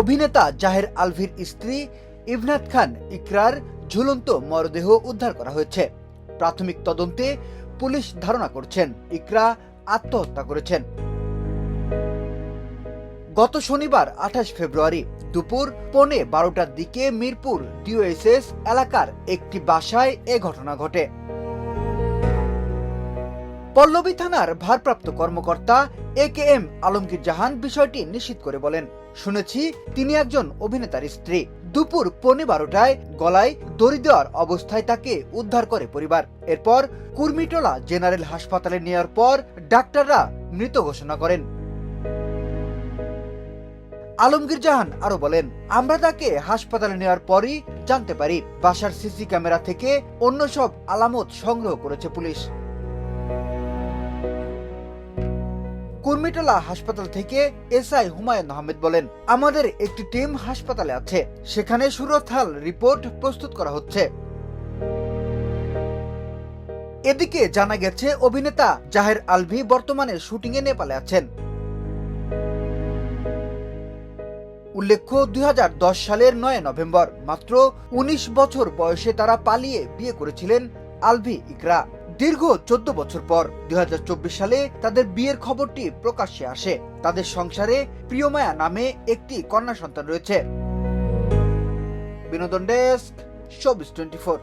অভিনেতা জাহের আলভির স্ত্রী ইভনাত খান ইকরার ঝুলন্ত মরদেহ উদ্ধার করা হয়েছে। প্রাথমিক তদন্তে পুলিশ ধারণা করছেন ইকরা আত্মহত্যা করেছেন। গত শনিবার 28 ফেব্রুয়ারি দুপুর 11:15টার দিকে মিরপুর ডিওএসএস এলাকার একটি বাসায় এ ঘটনা ঘটে। পল্লবী থানার ভারপ্রাপ্ত কর্মকর্তা AKM আলমগীর জাহান বিষয়টি নিশ্চিত করে বলেন, শুনেছি তিনি একজন অভিনেতার স্ত্রী। দুপুর 11:15টায় গলায় দড়ি দেওয়ার অবস্থায় তাকে উদ্ধার করে পরিবার। এরপর কুর্মিটোলা জেনারেল হাসপাতালে নেওয়ার পর ডাক্তাররা মৃত ঘোষণা করেন। আলমগীর জাহান আরো বলেন, আমরা তাকে হাসপাতালে নেওয়ার পরই জানতে পারি। বাসার সিসি ক্যামেরা থেকে অন্য সব আলামত সংগ্রহ করেছে পুলিশ। কুর্মিটোলা হাসপাতাল থেকে SI হুমায়ুন আহমেদ বলেন, আমাদের একটি টিম হাসপাতালে আছে, সেখানে সুরতহাল রিপোর্ট প্রস্তুত করা হচ্ছে। এদিকে জানা গেছে অভিনেতা জাহের আলভি বর্তমানে শুটিংয়ে নেপালে আছেন। উল্লেখ্য 2010 সালের 9 নভেম্বর মাত্র 19 বছর বয়সে তারা পালিয়ে বিয়ে করেছিলেন আলভি ইকরা। দীর্ঘ 14 বছর পর 2024 সালে তাদের বিয়ের খবরটি প্রকাশ্যে আসে। তাদের সংসারে প্রিয়মায়া নামে একটি কন্যা সন্তান রয়েছে। বিনোদন ডেস্ক, শোবিজ 24।